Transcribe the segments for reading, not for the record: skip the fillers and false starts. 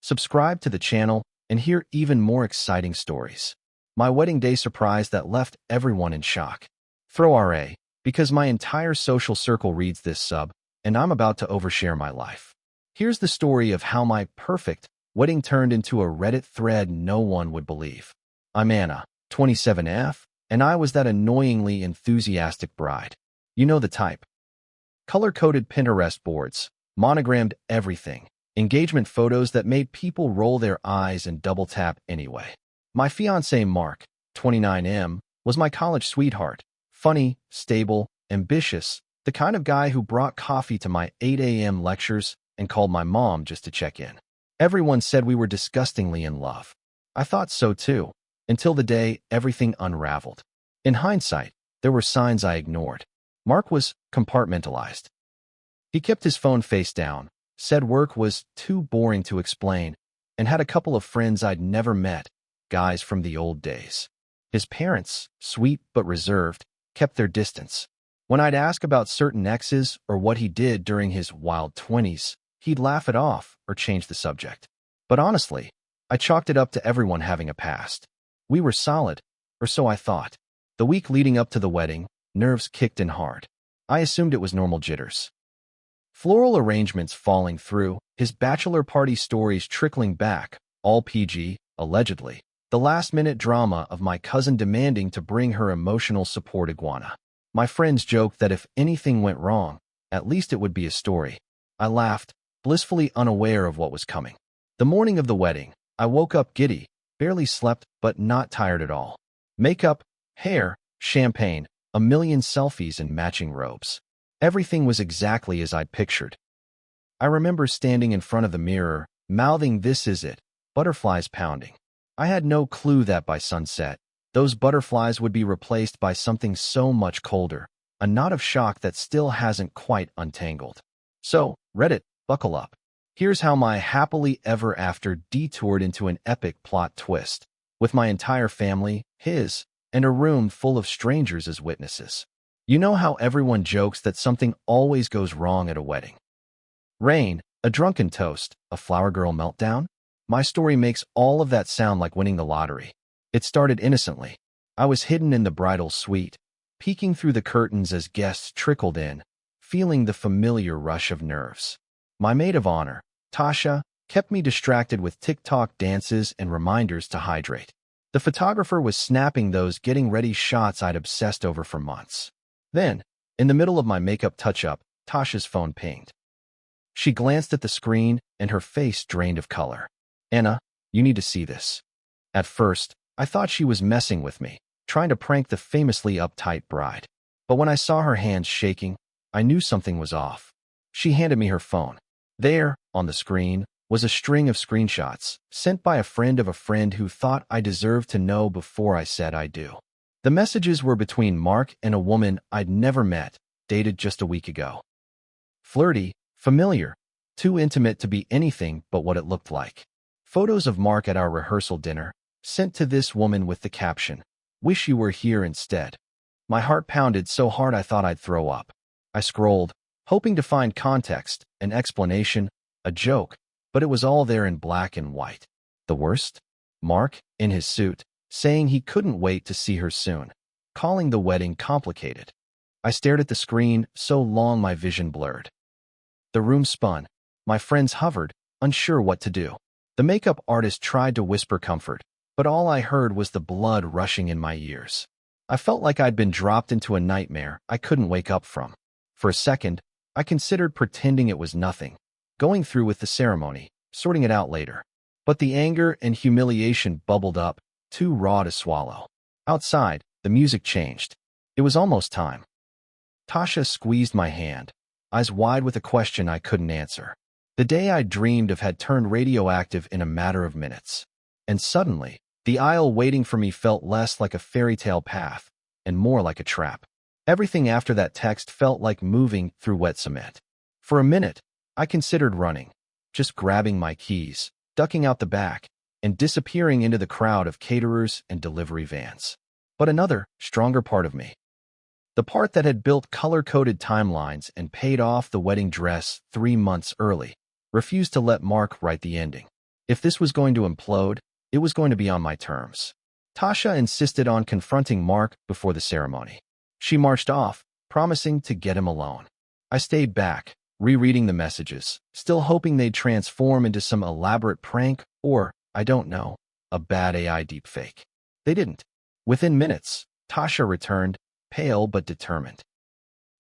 Subscribe to the channel and hear even more exciting stories. My wedding day surprise that left everyone in shock. Throw RA, because my entire social circle reads this sub, and I'm about to overshare my life. Here's the story of how my perfect wedding turned into a Reddit thread no one would believe. I'm Anna, 27F, and I was that annoyingly enthusiastic bride. You know the type. Color-coded Pinterest boards, monogrammed everything, engagement photos that made people roll their eyes and double-tap anyway. My fiancé Mark, 29M, was my college sweetheart, funny, stable, ambitious, the kind of guy who brought coffee to my 8 a.m. lectures and called my mom just to check in. Everyone said we were disgustingly in love. I thought so too, until the day everything unraveled. In hindsight, there were signs I ignored. Mark was compartmentalized. He kept his phone face down, said work was too boring to explain, and had a couple of friends I'd never met, guys from the old days. His parents, sweet but reserved, kept their distance. When I'd ask about certain exes or what he did during his wild 20s, he'd laugh it off or change the subject. But honestly, I chalked it up to everyone having a past. We were solid, or so I thought. The week leading up to the wedding, nerves kicked in hard. I assumed it was normal jitters. Floral arrangements falling through, his bachelor party stories trickling back, all PG, allegedly. The last-minute drama of my cousin demanding to bring her emotional support iguana. My friends joked that if anything went wrong, at least it would be a story. I laughed, blissfully unaware of what was coming. The morning of the wedding, I woke up giddy, barely slept but not tired at all. Makeup, hair, champagne, a million selfies and matching robes. Everything was exactly as I'd pictured. I remember standing in front of the mirror, mouthing "This is it," butterflies pounding. I had no clue that by sunset, those butterflies would be replaced by something so much colder, a knot of shock that still hasn't quite untangled. So, Reddit, buckle up. Here's how my happily ever after detoured into an epic plot twist, with my entire family, his, and a room full of strangers as witnesses. You know how everyone jokes that something always goes wrong at a wedding? Rain, a drunken toast, a flower girl meltdown? My story makes all of that sound like winning the lottery. It started innocently. I was hidden in the bridal suite, peeking through the curtains as guests trickled in, feeling the familiar rush of nerves. My maid of honor, Tasha, kept me distracted with TikTok dances and reminders to hydrate. The photographer was snapping those getting ready shots I'd obsessed over for months. Then, in the middle of my makeup touch-up, Tasha's phone pinged. She glanced at the screen and her face drained of color. "Anna, you need to see this." At first, I thought she was messing with me, trying to prank the famously uptight bride. But when I saw her hands shaking, I knew something was off. She handed me her phone. There, on the screen, was a string of screenshots, sent by a friend of a friend who thought I deserved to know before I said I do. The messages were between Mark and a woman I'd never met, dated just a week ago. Flirty, familiar, too intimate to be anything but what it looked like. Photos of Mark at our rehearsal dinner, sent to this woman with the caption, "Wish you were here instead." My heart pounded so hard I thought I'd throw up. I scrolled, hoping to find context, an explanation, a joke, but it was all there in black and white. The worst? Mark, in his suit, saying he couldn't wait to see her soon, calling the wedding complicated. I stared at the screen so long my vision blurred. The room spun. My friends hovered, unsure what to do. The makeup artist tried to whisper comfort, but all I heard was the blood rushing in my ears. I felt like I'd been dropped into a nightmare I couldn't wake up from. For a second, I considered pretending it was nothing, going through with the ceremony, sorting it out later. But the anger and humiliation bubbled up, too raw to swallow. Outside, the music changed. It was almost time. Tasha squeezed my hand, eyes wide with a question I couldn't answer. The day I dreamed of had turned radioactive in a matter of minutes. And suddenly, the aisle waiting for me felt less like a fairy tale path and more like a trap. Everything after that text felt like moving through wet cement. For a minute, I considered running, just grabbing my keys, ducking out the back, and disappearing into the crowd of caterers and delivery vans. But another, stronger part of me, the part that had built color-coded timelines and paid off the wedding dress 3 months early, refused to let Mark write the ending. If this was going to implode, it was going to be on my terms. Tasha insisted on confronting Mark before the ceremony. She marched off, promising to get him alone. I stayed back, rereading the messages, still hoping they'd transform into some elaborate prank or, I don't know, a bad AI deepfake. They didn't. Within minutes, Tasha returned, pale but determined.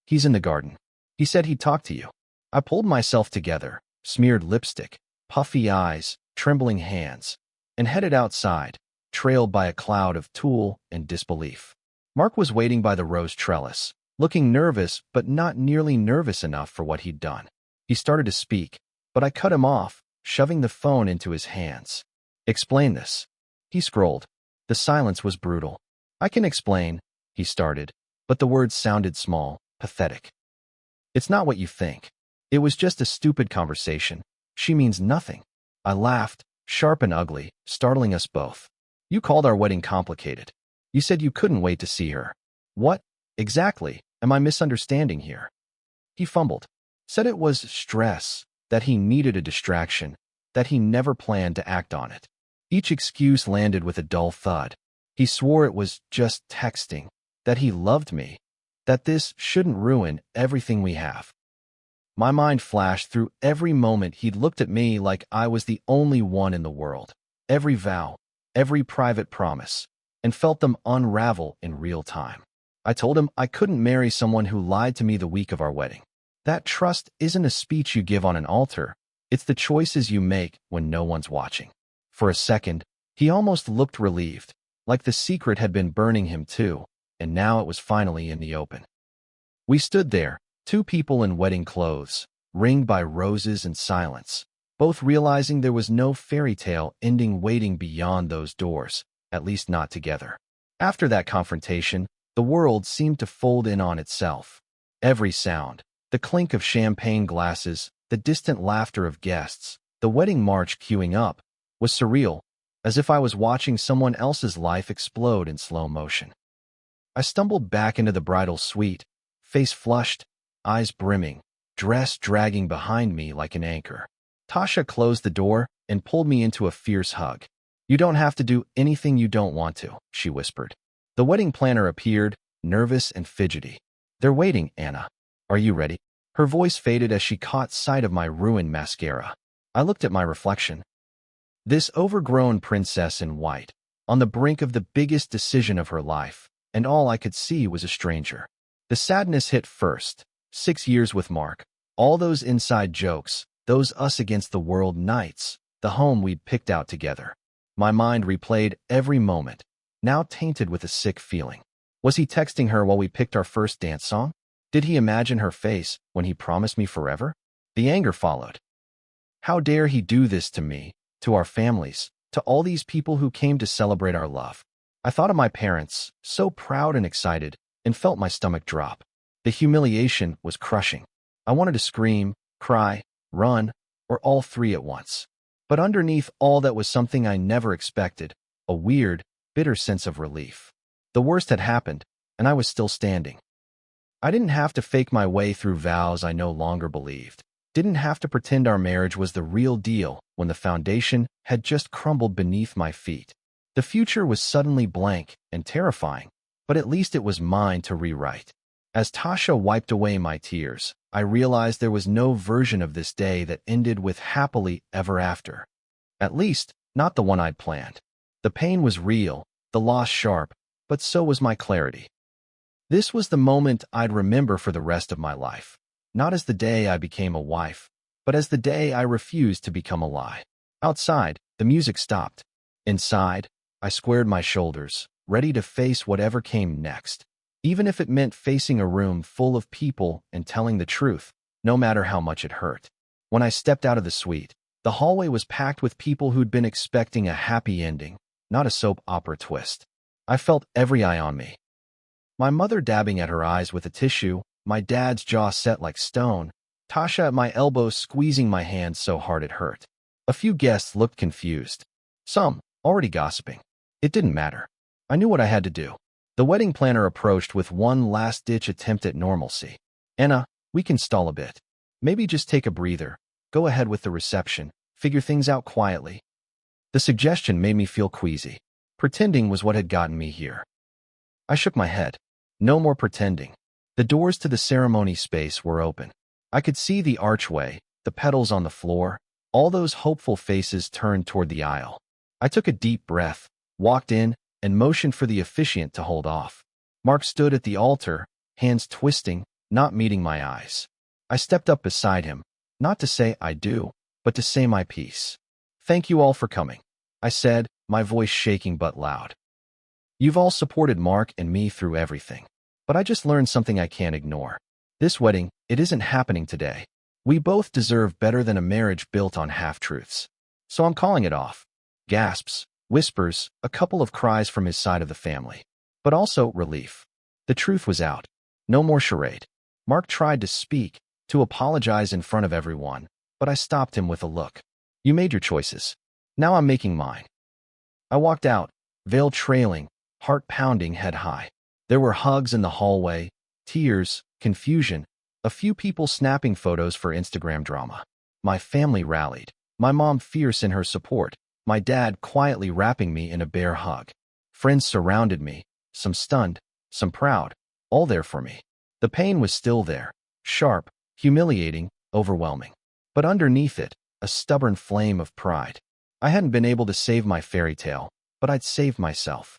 "He's in the garden. He said he'd talk to you." I pulled myself together, smeared lipstick, puffy eyes, trembling hands, and headed outside, trailed by a cloud of tulle and disbelief. Mark was waiting by the rose trellis, looking nervous but not nearly nervous enough for what he'd done. He started to speak, but I cut him off, shoving the phone into his hands. "Explain this." He scrolled. The silence was brutal. "I can explain," he started, but the words sounded small, pathetic. "It's not what you think. It was just a stupid conversation. She means nothing." I laughed, sharp and ugly, startling us both. "You called our wedding complicated. You said you couldn't wait to see her." "What, exactly, am I misunderstanding here?" He fumbled. "Said it was stress, that he needed a distraction, that he never planned to act on it." Each excuse landed with a dull thud. He swore it was just texting, that he loved me, that this shouldn't ruin everything we have. My mind flashed through every moment he'd looked at me like I was the only one in the world, every vow, every private promise, and felt them unravel in real time. I told him I couldn't marry someone who lied to me the week of our wedding. That trust isn't a speech you give on an altar, it's the choices you make when no one's watching. For a second, he almost looked relieved, like the secret had been burning him too, and now it was finally in the open. We stood there, two people in wedding clothes, ringed by roses and silence, both realizing there was no fairy tale ending waiting beyond those doors, at least not together. After that confrontation, the world seemed to fold in on itself. Every sound, the clink of champagne glasses, the distant laughter of guests, the wedding march queuing up, was surreal, as if I was watching someone else's life explode in slow motion. I stumbled back into the bridal suite, face flushed, eyes brimming, dress dragging behind me like an anchor. Tasha closed the door and pulled me into a fierce hug. "You don't have to do anything you don't want to," she whispered. The wedding planner appeared, nervous and fidgety. "They're waiting, Anna. Are you ready?" Her voice faded as she caught sight of my ruined mascara. I looked at my reflection. This overgrown princess in white, on the brink of the biggest decision of her life, and all I could see was a stranger. The sadness hit first. 6 years with Mark, all those inside jokes, those us-against-the-world nights, the home we'd picked out together. My mind replayed every moment, now tainted with a sick feeling. Was he texting her while we picked our first dance song? Did he imagine her face when he promised me forever? The anger followed. How dare he do this to me, to our families, to all these people who came to celebrate our love? I thought of my parents, so proud and excited, and felt my stomach drop. The humiliation was crushing. I wanted to scream, cry, run, or all three at once. But underneath all that was something I never expected, a weird, bitter sense of relief. The worst had happened, and I was still standing. I didn't have to fake my way through vows I no longer believed. Didn't have to pretend our marriage was the real deal when the foundation had just crumbled beneath my feet. The future was suddenly blank and terrifying, but at least it was mine to rewrite. As Tasha wiped away my tears, I realized there was no version of this day that ended with happily ever after. At least, not the one I'd planned. The pain was real, the loss sharp, but so was my clarity. This was the moment I'd remember for the rest of my life. Not as the day I became a wife, but as the day I refused to become a lie. Outside, the music stopped. Inside, I squared my shoulders, ready to face whatever came next, even if it meant facing a room full of people and telling the truth, no matter how much it hurt. When I stepped out of the suite, the hallway was packed with people who'd been expecting a happy ending, not a soap opera twist. I felt every eye on me. My mother dabbing at her eyes with a tissue, my dad's jaw set like stone, Tasha at my elbow squeezing my hand so hard it hurt. A few guests looked confused. Some, already gossiping. It didn't matter. I knew what I had to do. The wedding planner approached with one last-ditch attempt at normalcy. "Anna, we can stall a bit. Maybe just take a breather. Go ahead with the reception. Figure things out quietly. The suggestion made me feel queasy. Pretending was what had gotten me here. I shook my head. No more pretending. The doors to the ceremony space were open. I could see the archway, the petals on the floor, all those hopeful faces turned toward the aisle. I took a deep breath, walked in, and motioned for the officiant to hold off. Mark stood at the altar, hands twisting, not meeting my eyes. I stepped up beside him, not to say I do, but to say my piece. "Thank you all for coming," I said, my voice shaking but loud. "You've all supported Mark and me through everything. But I just learned something I can't ignore. This wedding, it isn't happening today. We both deserve better than a marriage built on half-truths. So I'm calling it off." Gasps, whispers, a couple of cries from his side of the family. But also relief. The truth was out. No more charade. Mark tried to speak, to apologize in front of everyone, but I stopped him with a look. "You made your choices. Now I'm making mine." I walked out, veil trailing, heart pounding, head high. There were hugs in the hallway, tears, confusion, a few people snapping photos for Instagram drama. My family rallied, my mom fierce in her support, my dad quietly wrapping me in a bear hug. Friends surrounded me, some stunned, some proud, all there for me. The pain was still there, sharp, humiliating, overwhelming. But underneath it, a stubborn flame of pride. I hadn't been able to save my fairy tale, but I'd saved myself.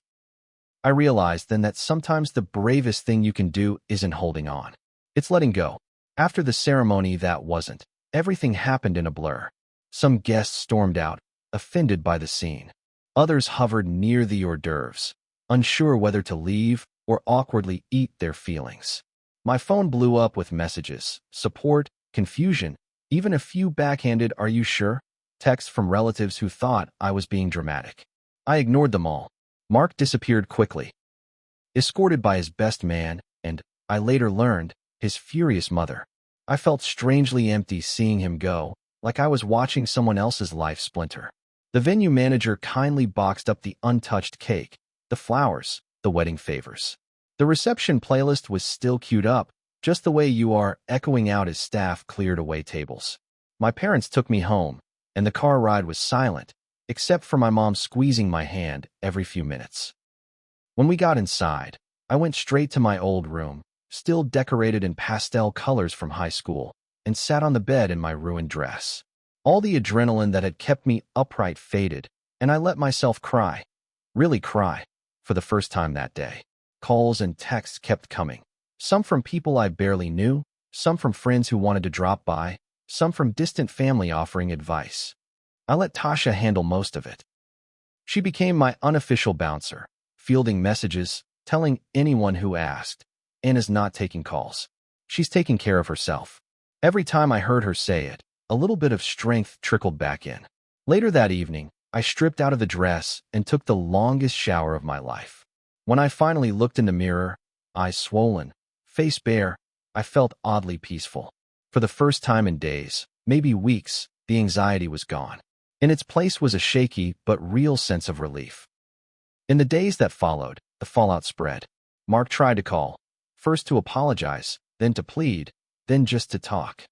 I realized then that sometimes the bravest thing you can do isn't holding on. It's letting go. After the ceremony, that wasn't. Everything happened in a blur. Some guests stormed out, offended by the scene. Others hovered near the hors d'oeuvres, unsure whether to leave or awkwardly eat their feelings. My phone blew up with messages, support, confusion, even a few backhanded "Are you sure?" texts from relatives who thought I was being dramatic. I ignored them all. Mark disappeared quickly, escorted by his best man and, I later learned, his furious mother. I felt strangely empty seeing him go, like I was watching someone else's life splinter. The venue manager kindly boxed up the untouched cake, the flowers, the wedding favors. The reception playlist was still queued up, just the way you are, echoing out as staff cleared away tables. My parents took me home, and the car ride was silent, except for my mom squeezing my hand every few minutes. When we got inside, I went straight to my old room, still decorated in pastel colors from high school, and sat on the bed in my ruined dress. All the adrenaline that had kept me upright faded, and I let myself cry. Really cry, for the first time that day. Calls and texts kept coming. Some from people I barely knew, some from friends who wanted to drop by, some from distant family offering advice. I let Tasha handle most of it. She became my unofficial bouncer, fielding messages, telling anyone who asked, "Anna's not taking calls. She's taking care of herself." Every time I heard her say it, a little bit of strength trickled back in. Later that evening, I stripped out of the dress and took the longest shower of my life. When I finally looked in the mirror, eyes swollen, face bare, I felt oddly peaceful. For the first time in days, maybe weeks, the anxiety was gone. In its place was a shaky but real sense of relief. In the days that followed, the fallout spread. Mark tried to call, first to apologize, then to plead, then just to talk.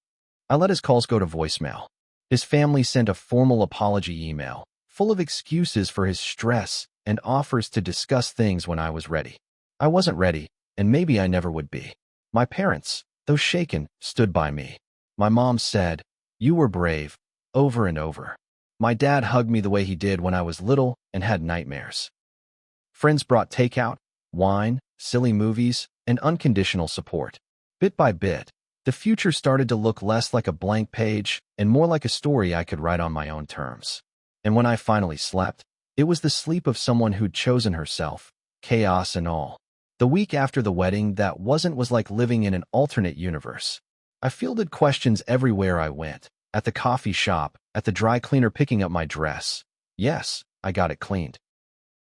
I let his calls go to voicemail. His family sent a formal apology email, full of excuses for his stress and offers to discuss things when I was ready. I wasn't ready, and maybe I never would be. My parents, though shaken, stood by me. My mom said, "You were brave," over and over. My dad hugged me the way he did when I was little and had nightmares. Friends brought takeout, wine, silly movies, and unconditional support. Bit by bit, the future started to look less like a blank page and more like a story I could write on my own terms. And when I finally slept, it was the sleep of someone who'd chosen herself, chaos and all. The week after the wedding, was like living in an alternate universe. I fielded questions everywhere I went, at the coffee shop, at the dry cleaner picking up my dress. Yes, I got it cleaned.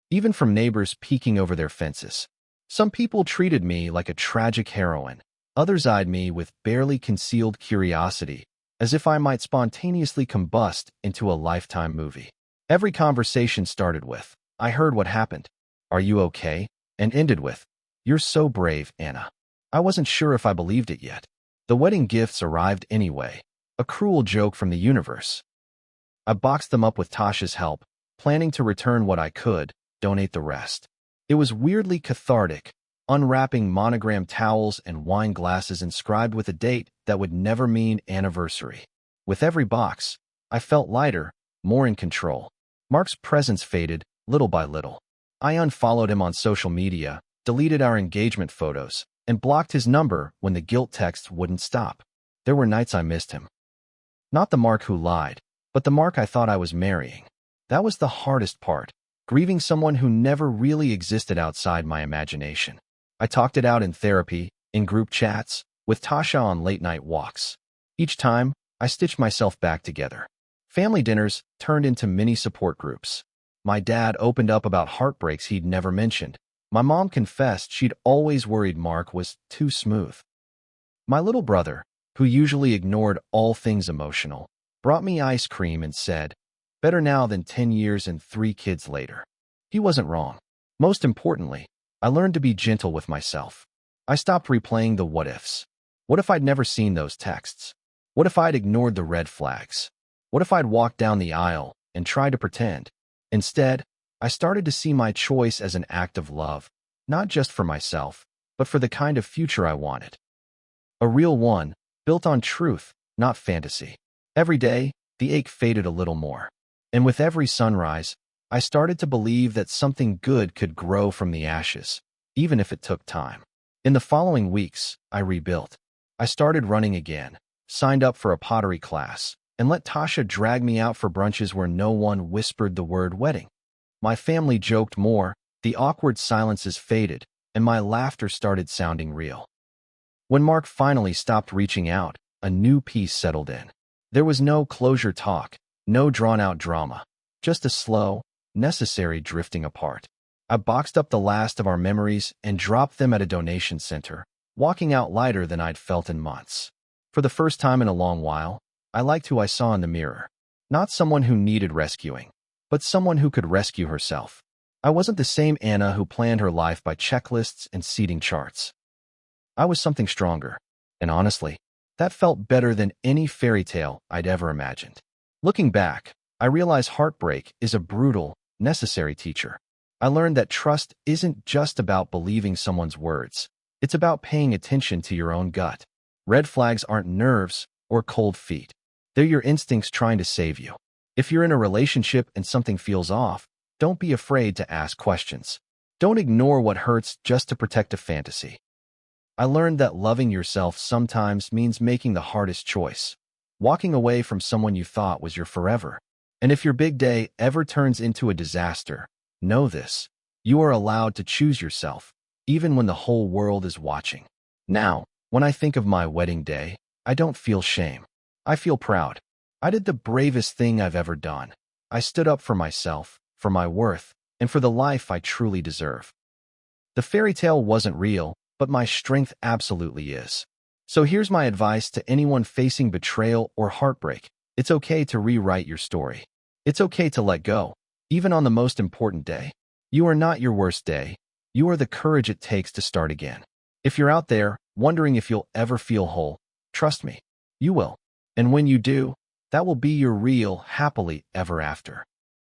Even from neighbors peeking over their fences. Some people treated me like a tragic heroine. Others eyed me with barely concealed curiosity, as if I might spontaneously combust into a Lifetime movie. Every conversation started with, "I heard what happened. Are you okay?" and ended with, "You're so brave, Anna." I wasn't sure if I believed it yet. The wedding gifts arrived anyway, a cruel joke from the universe. I boxed them up with Tasha's help, planning to return what I could, donate the rest. It was weirdly cathartic, unwrapping monogrammed towels and wine glasses inscribed with a date that would never mean anniversary. With every box, I felt lighter, more in control. Mark's presence faded, little by little. I unfollowed him on social media, deleted our engagement photos, and blocked his number when the guilt texts wouldn't stop. There were nights I missed him. Not the Mark who lied, but the Mark I thought I was marrying. That was the hardest part, grieving someone who never really existed outside my imagination. I talked it out in therapy, in group chats, with Tasha on late-night walks. Each time, I stitched myself back together. Family dinners turned into mini support groups. My dad opened up about heartbreaks he'd never mentioned. My mom confessed she'd always worried Mark was too smooth. My little brother, who usually ignored all things emotional, brought me ice cream and said, "Better now than 10 years and 3 kids later." He wasn't wrong. Most importantly, I learned to be gentle with myself. I stopped replaying the what-ifs. What if I'd never seen those texts? What if I'd ignored the red flags? What if I'd walked down the aisle and tried to pretend? Instead, I started to see my choice as an act of love, not just for myself, but for the kind of future I wanted. A real one, built on truth, not fantasy. Every day, the ache faded a little more. And with every sunrise, I started to believe that something good could grow from the ashes, even if it took time. In the following weeks, I rebuilt. I started running again, signed up for a pottery class, and let Tasha drag me out for brunches where no one whispered the word wedding. My family joked more, the awkward silences faded, and my laughter started sounding real. When Mark finally stopped reaching out, a new peace settled in. There was no closure talk, no drawn-out drama, just a slow, necessary drifting apart. I boxed up the last of our memories and dropped them at a donation center, walking out lighter than I'd felt in months. For the first time in a long while, I liked who I saw in the mirror. Not someone who needed rescuing, but someone who could rescue herself. I wasn't the same Anna who planned her life by checklists and seating charts. I was something stronger, and honestly, that felt better than any fairy tale I'd ever imagined. Looking back, I realize heartbreak is a brutal, necessary teacher. I learned that trust isn't just about believing someone's words. It's about paying attention to your own gut. Red flags aren't nerves or cold feet. They're your instincts trying to save you. If you're in a relationship and something feels off, don't be afraid to ask questions. Don't ignore what hurts just to protect a fantasy. I learned that loving yourself sometimes means making the hardest choice, walking away from someone you thought was your forever. And if your big day ever turns into a disaster, know this: you are allowed to choose yourself, even when the whole world is watching. Now, when I think of my wedding day, I don't feel shame. I feel proud. I did the bravest thing I've ever done. I stood up for myself, for my worth, and for the life I truly deserve. The fairy tale wasn't real, but my strength absolutely is. So here's my advice to anyone facing betrayal or heartbreak. It's okay to rewrite your story. It's okay to let go, even on the most important day. You are not your worst day. You are the courage it takes to start again. If you're out there wondering if you'll ever feel whole, trust me, you will. And when you do, that will be your real happily ever after.